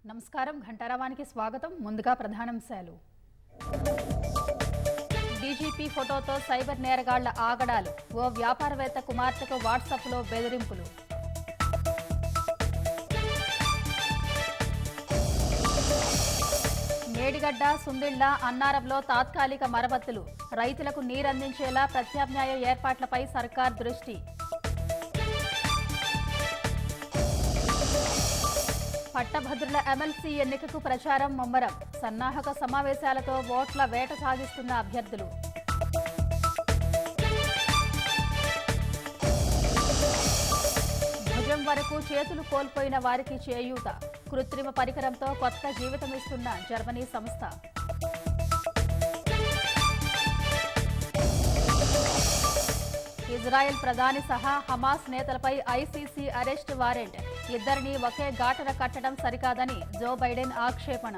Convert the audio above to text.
నమస్కారం ఘంటారావానికి స్వాగతం. ముందుగా ప్రధానాంశాలు. డీజీపీ ఫోటోతో సైబర్ నేరగాళ్ల ఆగడాలు. ఓ వ్యాపారవేత్త కుమార్తెకు వాట్సాప్లో బెదిరింపులు. మేడిగడ్డ, సుందిళ్ల, అన్నారంలో తాత్కాలిక మరమ్మతులు. రైతులకు నీరందించేలా ప్రత్యామ్నాయ ఏర్పాట్లపై సర్కార్ దృష్టి. పట్టభద్రుల ఎమ్మెల్సీ ఎన్నికకు ప్రచారం ముమ్మరం. సన్నాహక సమావేశాలతో ఓట్ల వేట సాగిస్తున్న అభ్యర్థులు. భుజం వరకు చేతులు కోల్పోయిన వారికి చేయూత. కృత్రిమ పరికరంతో కొత్త జీవితమిస్తున్న జర్మనీ సంస్థ. ఇజ్రాయెల్ ప్రధాని సహా హమాస్ నేతలపై ఐసీసీ అరెస్ట్ వారెంట్. ఇద్దరిని ఒకే ఘాటన కట్టడం సరికాదని జో బైడెన్ ఆక్షేపణ.